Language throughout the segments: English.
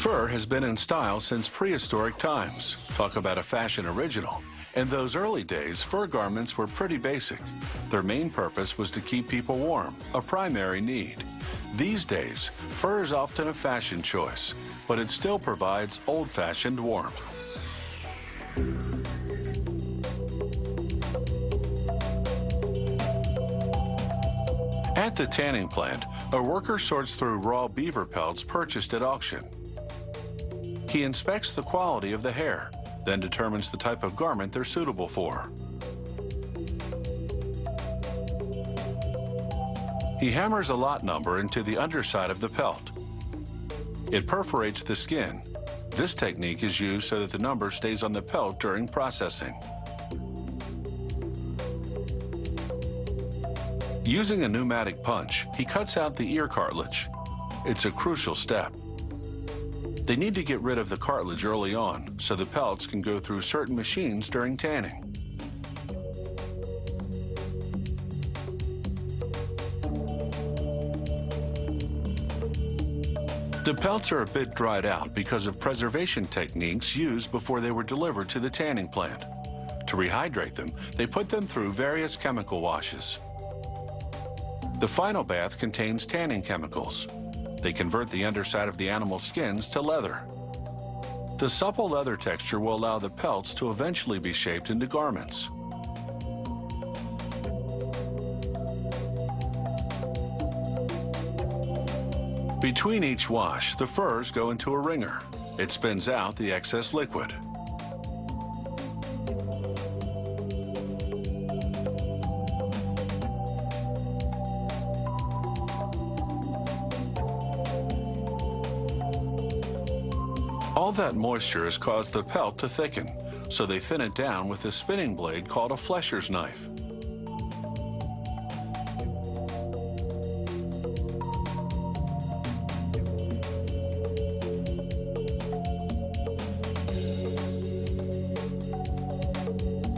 Fur has been in style since prehistoric times. Talk about a fashion original. In those early days, fur garments were pretty basic. Their main purpose was to keep people warm, a primary need. These days, fur is often a fashion choice, but it still provides old-fashioned warmth. At the tanning plant, a worker sorts through raw beaver pelts purchased at auction. He inspects the quality of the hair, then determines the type of garment they're suitable for. He hammers a lot number into the underside of the pelt. It perforates the skin. This technique is used so that the number stays on the pelt during processing. Using a pneumatic punch, he cuts out the ear cartilage. It's a crucial step. They need to get rid of the cartilage early on so the pelts can go through certain machines during tanning. The pelts are a bit dried out because of preservation techniques used before they were delivered to the tanning plant. To rehydrate them, they put them through various chemical washes. The final bath contains tanning chemicals. They convert the underside of the animal's skins to leather. The supple leather texture will allow the pelts to eventually be shaped into garments. Between each wash, the furs go into a wringer. It spins out the excess liquid. All that moisture has caused the pelt to thicken, so they thin it down with a spinning blade called a flesher's knife.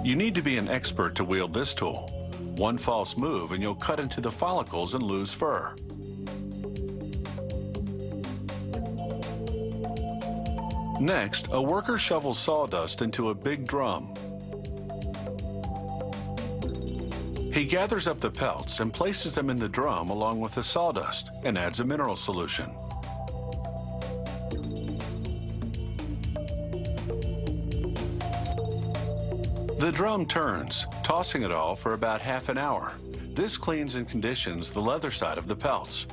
You need to be an expert to wield this tool. One false move and you'll cut into the follicles and lose fur. Next, a worker shovels sawdust into a big drum. He gathers up the pelts and places them in the drum along with the sawdust and adds a mineral solution. The drum turns, tossing it all for about half an hour. This cleans and conditions the leather side of the pelts.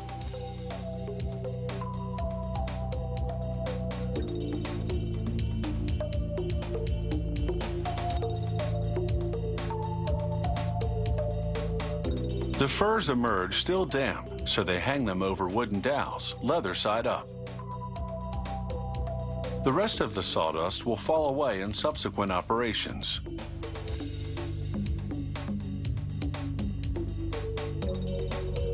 The furs emerge still damp, so they hang them over wooden dowels, leather side up. The rest of the sawdust will fall away in subsequent operations.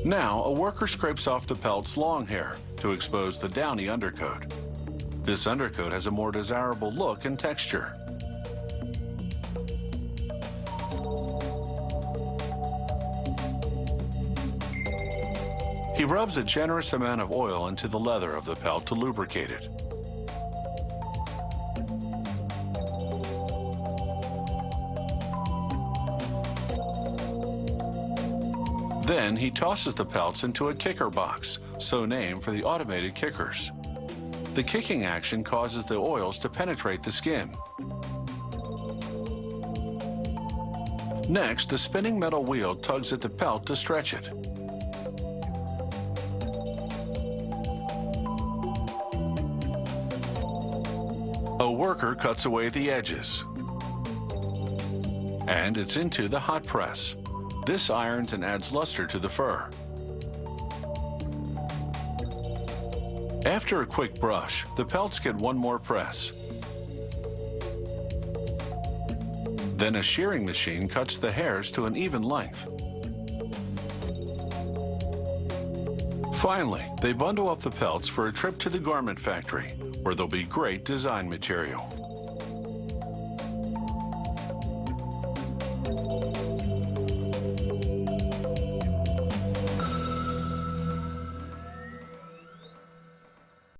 Now, a worker scrapes off the pelt's long hair to expose the downy undercoat. This undercoat has a more desirable look and texture. He rubs a generous amount of oil into the leather of the pelt to lubricate it. Then he tosses the pelts into a kicker box, so named for the automated kickers. The kicking action causes the oils to penetrate the skin. Next, a spinning metal wheel tugs at the pelt to stretch it. A worker cuts away the edges. And it's into the hot press. This irons and adds luster to the fur. After a quick brush, the pelts get one more press. Then a shearing machine cuts the hairs to an even length. Finally, they bundle up the pelts for a trip to the garment factory, where they'll be great design material.